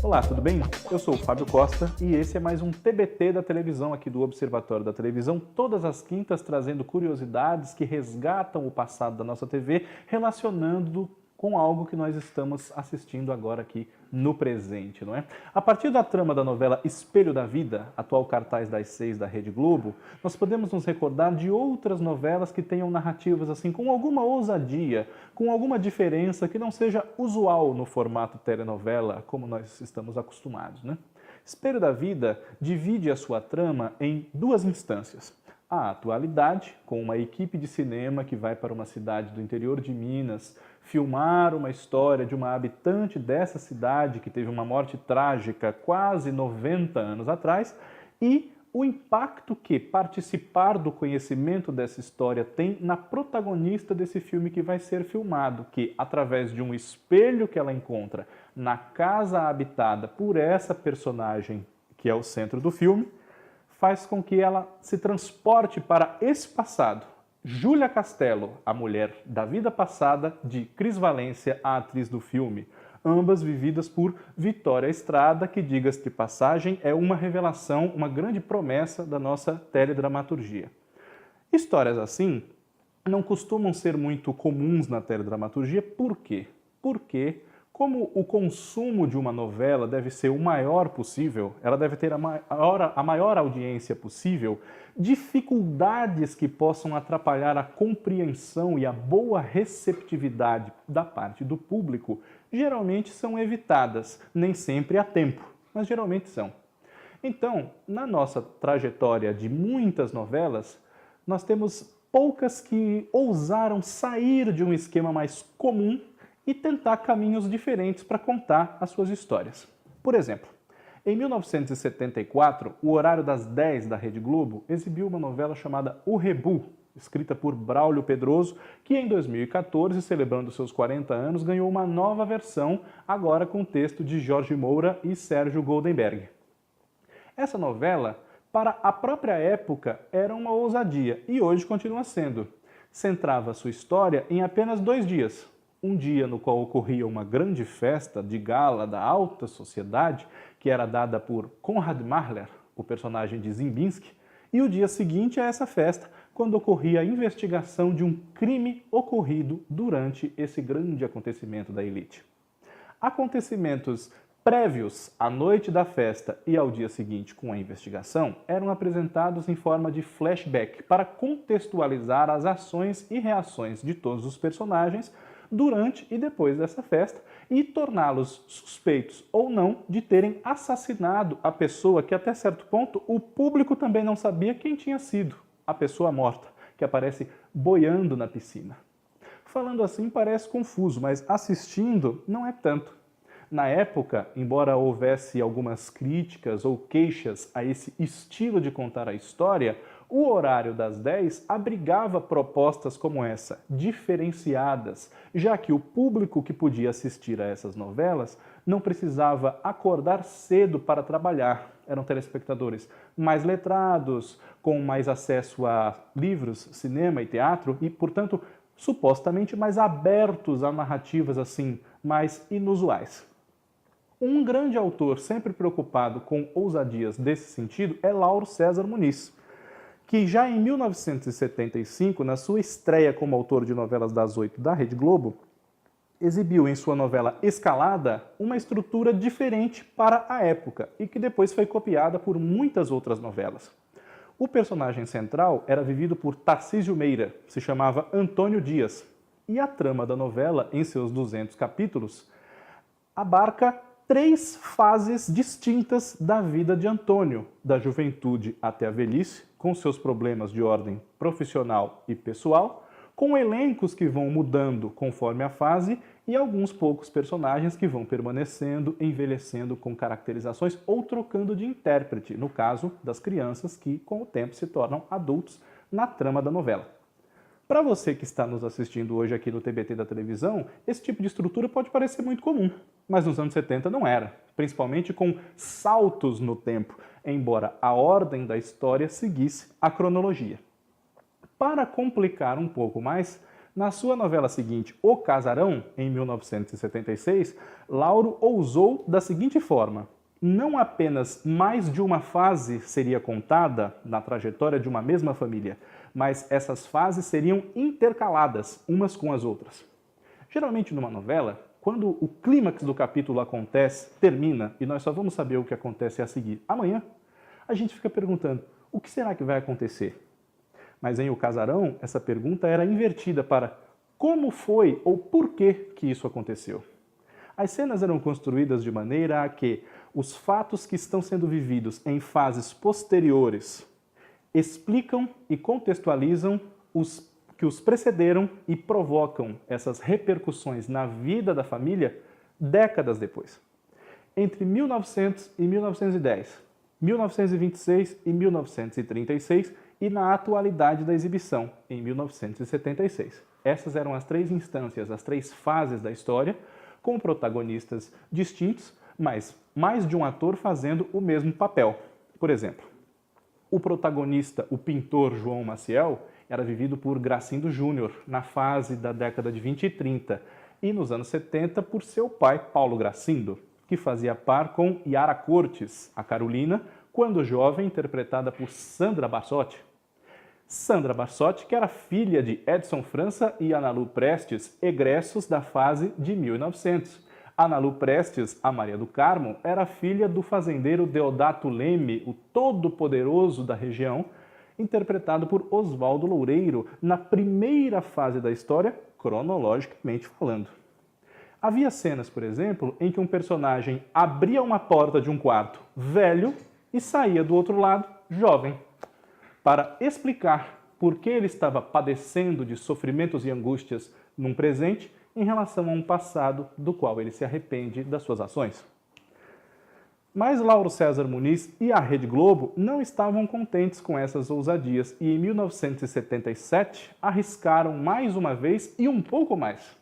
Olá, tudo bem? Eu sou o Fábio Costa e esse é mais um TBT da televisão aqui do Observatório da Televisão, todas as quintas trazendo curiosidades que resgatam o passado da nossa TV, relacionando com algo que nós estamos assistindo agora aqui no presente, não é? A partir da trama da novela Espelho da Vida, atual cartaz das 6 da Rede Globo, nós podemos nos recordar de outras novelas que tenham narrativas assim com alguma ousadia, com alguma diferença que não seja usual no formato telenovela, como nós estamos acostumados, né? Espelho da Vida divide a sua trama em duas instâncias. A atualidade, com uma equipe de cinema que vai para uma cidade do interior de Minas filmar uma história de uma habitante dessa cidade que teve uma morte trágica quase 90 anos atrás, e o impacto que participar do conhecimento dessa história tem na protagonista desse filme que vai ser filmado, que através de um espelho que ela encontra na casa habitada por essa personagem que é o centro do filme, faz com que ela se transporte para esse passado. Júlia Castelo, a mulher da vida passada de Cris Valência, a atriz do filme, ambas vividas por Vitória Estrada, que, diga-se de passagem, é uma revelação, uma grande promessa da nossa teledramaturgia. Histórias assim não costumam ser muito comuns na teledramaturgia. Por quê? Porque, como o consumo de uma novela deve ser o maior possível, ela deve ter a maior audiência possível, dificuldades que possam atrapalhar a compreensão e a boa receptividade da parte do público geralmente são evitadas, nem sempre a tempo, mas geralmente são. Então, na nossa trajetória de muitas novelas, nós temos poucas que ousaram sair de um esquema mais comum e tentar caminhos diferentes para contar as suas histórias. Por exemplo, em 1974, o horário das 10 da Rede Globo exibiu uma novela chamada O Rebu, escrita por Braulio Pedroso, que em 2014, celebrando seus 40 anos, ganhou uma nova versão, agora com texto de Jorge Moura e Sérgio Goldenberg. Essa novela, para a própria época, era uma ousadia e hoje continua sendo. Centrava sua história em apenas 2 dias. Um dia no qual ocorria uma grande festa de gala da alta sociedade, que era dada por Konrad Mahler, o personagem de Zimbinski, e o dia seguinte a essa festa, quando ocorria a investigação de um crime ocorrido durante esse grande acontecimento da elite. Acontecimentos prévios à noite da festa e ao dia seguinte com a investigação eram apresentados em forma de flashback para contextualizar as ações e reações de todos os personagens durante e depois dessa festa e torná-los suspeitos ou não de terem assassinado a pessoa que até certo ponto o público também não sabia quem tinha sido, a pessoa morta, que aparece boiando na piscina. Falando assim parece confuso, mas assistindo não é tanto. Na época, embora houvesse algumas críticas ou queixas a esse estilo de contar a história, o horário das 10 abrigava propostas como essa, diferenciadas, já que o público que podia assistir a essas novelas não precisava acordar cedo para trabalhar. Eram telespectadores mais letrados, com mais acesso a livros, cinema e teatro e, portanto, supostamente mais abertos a narrativas assim, mais inusuais. Um grande autor sempre preocupado com ousadias desse sentido é Lauro César Muniz, que já em 1975, na sua estreia como autor de novelas das 8 da Rede Globo, exibiu em sua novela Escalada uma estrutura diferente para a época e que depois foi copiada por muitas outras novelas. O personagem central era vivido por Tarcísio Meira, se chamava Antônio Dias, e a trama da novela, em seus 200 capítulos, abarca 3 fases distintas da vida de Antônio, da juventude até a velhice, com seus problemas de ordem profissional e pessoal, com elencos que vão mudando conforme a fase e alguns poucos personagens que vão permanecendo, envelhecendo com caracterizações ou trocando de intérprete, no caso das crianças que com o tempo se tornam adultos na trama da novela. Para você que está nos assistindo hoje aqui no TBT da televisão, esse tipo de estrutura pode parecer muito comum, mas nos anos 70 não era, principalmente com saltos no tempo, embora a ordem da história seguisse a cronologia. Para complicar um pouco mais, Na sua novela seguinte, O Casarão, em 1976, Lauro ousou da seguinte forma: não apenas mais de uma fase seria contada na trajetória de uma mesma família, mas essas fases seriam intercaladas umas com as outras. Geralmente numa novela, quando o clímax do capítulo acontece, termina, e nós só vamos saber o que acontece a seguir amanhã, a gente fica perguntando, o que será que vai acontecer? Mas em O Casarão, essa pergunta era invertida para como foi ou por que isso aconteceu. As cenas eram construídas de maneira a que os fatos que estão sendo vividos em fases posteriores explicam e contextualizam os que os precederam e provocam essas repercussões na vida da família décadas depois. Entre 1900 e 1910, 1926 e 1936 e na atualidade da exibição, em 1976. Essas eram as três instâncias, as três fases da história, com protagonistas distintos, mas mais de um ator fazendo o mesmo papel. Por exemplo, o protagonista, o pintor João Maciel, era vivido por Gracindo Júnior, na fase da década de 20 e 30, e nos anos 70 por seu pai, Paulo Gracindo, que fazia par com Yara Cortes, a Carolina, quando jovem, interpretada por Sandra Barsotti. Sandra Barsotti, que era filha de Edson França e Analu Prestes, egressos da fase de 1900. Analu Prestes, a Maria do Carmo, era filha do fazendeiro Deodato Leme, o todo-poderoso da região, interpretado por Oswaldo Loureiro, na primeira fase da história, cronologicamente falando. Havia cenas, por exemplo, em que um personagem abria uma porta de um quarto velho e saía do outro lado jovem, para explicar por que ele estava padecendo de sofrimentos e angústias num presente em relação a um passado do qual ele se arrepende das suas ações. Mas Lauro César Muniz e a Rede Globo não estavam contentes com essas ousadias e em 1977 arriscaram mais uma vez e um pouco mais.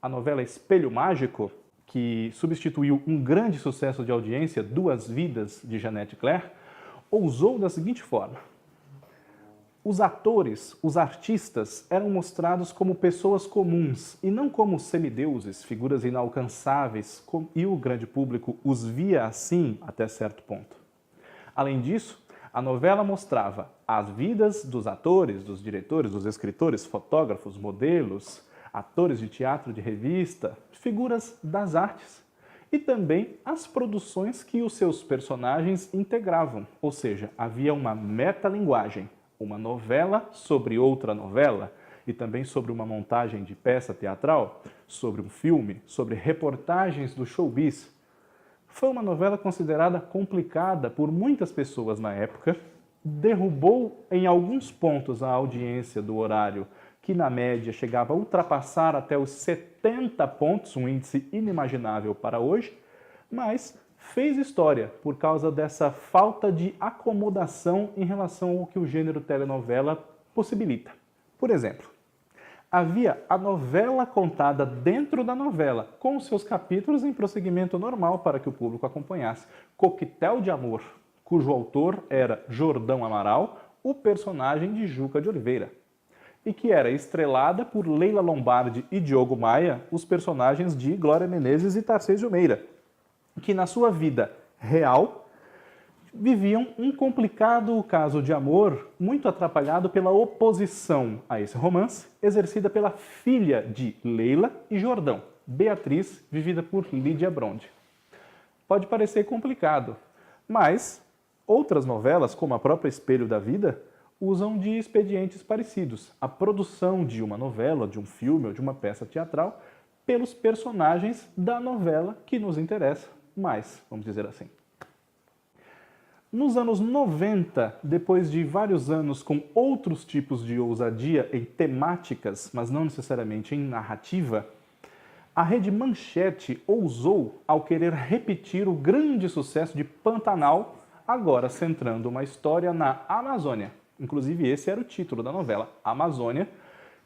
A novela Espelho Mágico, que substituiu um grande sucesso de audiência, Duas Vidas, de Jeanette Claire, ousou da seguinte forma. Os atores, os artistas, eram mostrados como pessoas comuns e não como semideuses, figuras inalcançáveis, e o grande público os via assim até certo ponto. Além disso, a novela mostrava as vidas dos atores, dos diretores, dos escritores, fotógrafos, modelos, atores de teatro, de revista, figuras das artes, e também as produções que os seus personagens integravam, ou seja, havia uma metalinguagem. Uma novela sobre outra novela e também sobre uma montagem de peça teatral, sobre um filme, sobre reportagens do showbiz. Foi uma novela considerada complicada por muitas pessoas na época, derrubou em alguns pontos a audiência do horário, que na média chegava a ultrapassar até os 70 pontos, um índice inimaginável para hoje, mas fez história por causa dessa falta de acomodação em relação ao que o gênero telenovela possibilita. Por exemplo, havia a novela contada dentro da novela, com os seus capítulos em prosseguimento normal para que o público acompanhasse. Coquetel de Amor, cujo autor era Jordão Amaral, o personagem de Juca de Oliveira, e que era estrelada por Leila Lombardi e Diogo Maia, os personagens de Glória Menezes e Tarcísio Meira, que na sua vida real viviam um complicado caso de amor muito atrapalhado pela oposição a esse romance, exercida pela filha de Leila e Jordão, Beatriz, vivida por Lídia Bronde. Pode parecer complicado, mas outras novelas, como a própria Espelho da Vida, usam de expedientes parecidos. A produção de uma novela, de um filme ou de uma peça teatral pelos personagens da novela que nos interessa mais, vamos dizer assim. Nos anos 90, depois de vários anos com outros tipos de ousadia em temáticas, mas não necessariamente em narrativa, a Rede Manchete ousou ao querer repetir o grande sucesso de Pantanal, agora centrando uma história na Amazônia. Inclusive esse era o título da novela, Amazônia,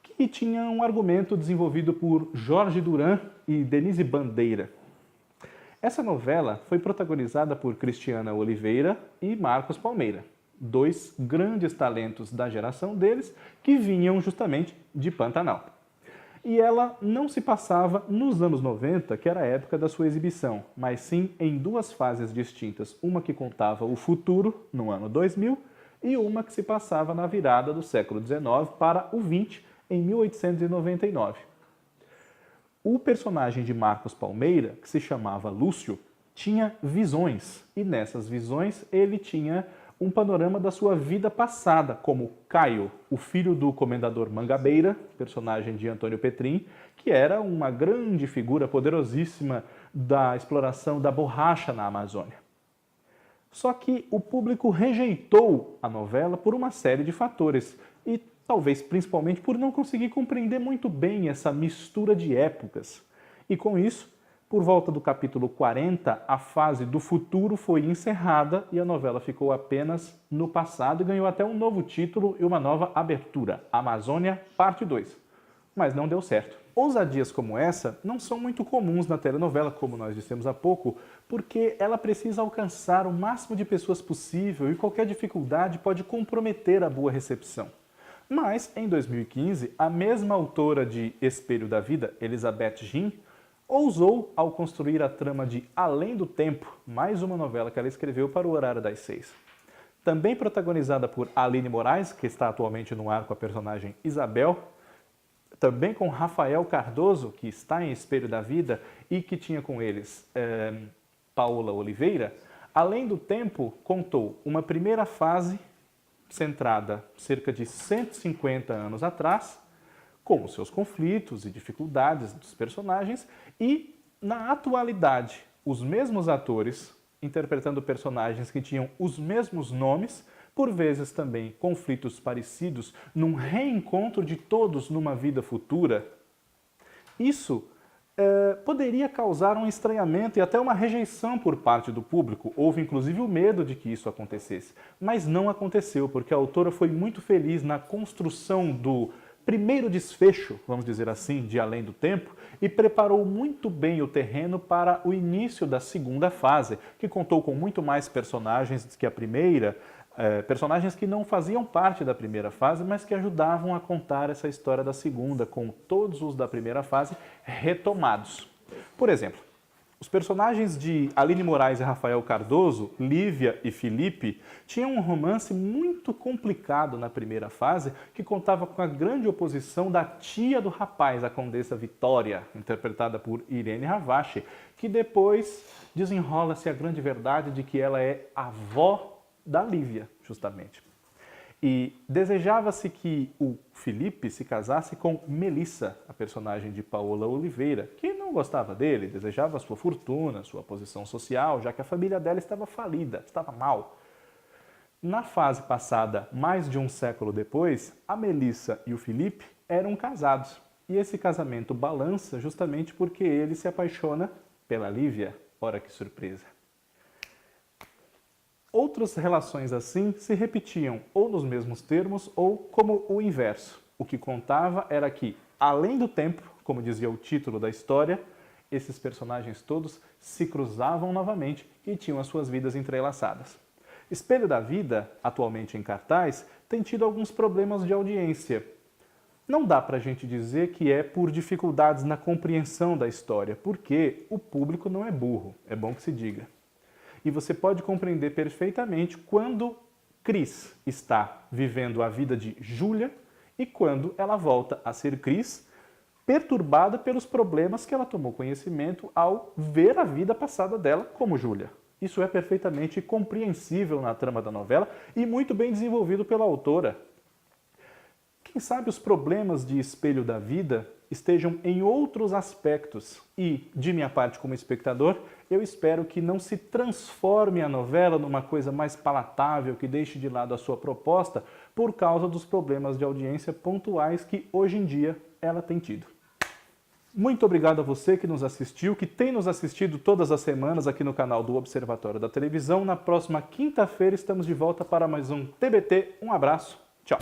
que tinha um argumento desenvolvido por Jorge Duran e Denise Bandeira. Essa novela foi protagonizada por Cristiana Oliveira e Marcos Palmeira, dois grandes talentos da geração deles que vinham justamente de Pantanal. E ela não se passava nos anos 90, que era a época da sua exibição, mas sim em duas fases distintas. Uma que contava o futuro, no ano 2000, e uma que se passava na virada do século XIX para o XX, em 1899. O personagem de Marcos Palmeira, que se chamava Lúcio, tinha visões, e nessas visões ele tinha um panorama da sua vida passada, como Caio, o filho do comendador Mangabeira, personagem de Antônio Petrin, que era uma grande figura poderosíssima da exploração da borracha na Amazônia. Só que o público rejeitou a novela por uma série de fatores, e talvez principalmente por não conseguir compreender muito bem essa mistura de épocas. E com isso, por volta do capítulo 40, a fase do futuro foi encerrada e a novela ficou apenas no passado e ganhou até um novo título e uma nova abertura, Amazônia Parte 2. Mas não deu certo. Ousadias como essa não são muito comuns na telenovela, como nós dissemos há pouco, porque ela precisa alcançar o máximo de pessoas possível e qualquer dificuldade pode comprometer a boa recepção. Mas, em 2015, a mesma autora de Espelho da Vida, Elizabeth Jin, ousou ao construir a trama de Além do Tempo, mais uma novela que ela escreveu para o horário das 6. Também protagonizada por Aline Moraes, que está atualmente no ar com a personagem Isabel, também com Rafael Cardoso, que está em Espelho da Vida e que tinha com eles Paola Oliveira. Além do Tempo contou uma primeira fase centrada cerca de 150 anos atrás, com os seus conflitos e dificuldades dos personagens, e na atualidade, os mesmos atores interpretando personagens que tinham os mesmos nomes, por vezes também conflitos parecidos, num reencontro de todos numa vida futura. Isso poderia causar um estranhamento e até uma rejeição por parte do público. Houve inclusive o medo de que isso acontecesse, mas não aconteceu, porque a autora foi muito feliz na construção do primeiro desfecho, vamos dizer assim, de Além do Tempo, e preparou muito bem o terreno para o início da segunda fase, que contou com muito mais personagens que a primeira, personagens que não faziam parte da primeira fase, mas que ajudavam a contar essa história da segunda, com todos os da primeira fase retomados. Por exemplo, os personagens de Aline Moraes e Rafael Cardoso, Lívia e Felipe, tinham um romance muito complicado na primeira fase, que contava com a grande oposição da tia do rapaz, a Condessa Vitória, interpretada por Irene Ravache, que depois desenrola-se a grande verdade de que ela é avó da Lívia, justamente. E desejava-se que o Felipe se casasse com Melissa, a personagem de Paola Oliveira, que não gostava dele, desejava sua fortuna, sua posição social, já que a família dela estava falida, estava mal. Na fase passada, mais de um século depois, a Melissa e o Felipe eram casados. E esse casamento balança justamente porque ele se apaixona pela Lívia. Ora que surpresa! Outras relações assim se repetiam ou nos mesmos termos ou como o inverso. O que contava era que, além do tempo, como dizia o título da história, esses personagens todos se cruzavam novamente e tinham as suas vidas entrelaçadas. Espelho da Vida, atualmente em cartaz, tem tido alguns problemas de audiência. Não dá pra gente dizer que é por dificuldades na compreensão da história, porque o público não é burro, é bom que se diga. E você pode compreender perfeitamente quando Cris está vivendo a vida de Júlia e quando ela volta a ser Cris, perturbada pelos problemas que ela tomou conhecimento ao ver a vida passada dela como Júlia. Isso é perfeitamente compreensível na trama da novela e muito bem desenvolvido pela autora. Quem sabe os problemas de Espelho da Vida estejam em outros aspectos e, de minha parte como espectador, eu espero que não se transforme a novela numa coisa mais palatável, que deixe de lado a sua proposta por causa dos problemas de audiência pontuais que hoje em dia ela tem tido. Muito obrigado a você que nos assistiu, que tem nos assistido todas as semanas aqui no canal do Observatório da Televisão. Na próxima quinta-feira estamos de volta para mais um TBT. Um abraço, tchau!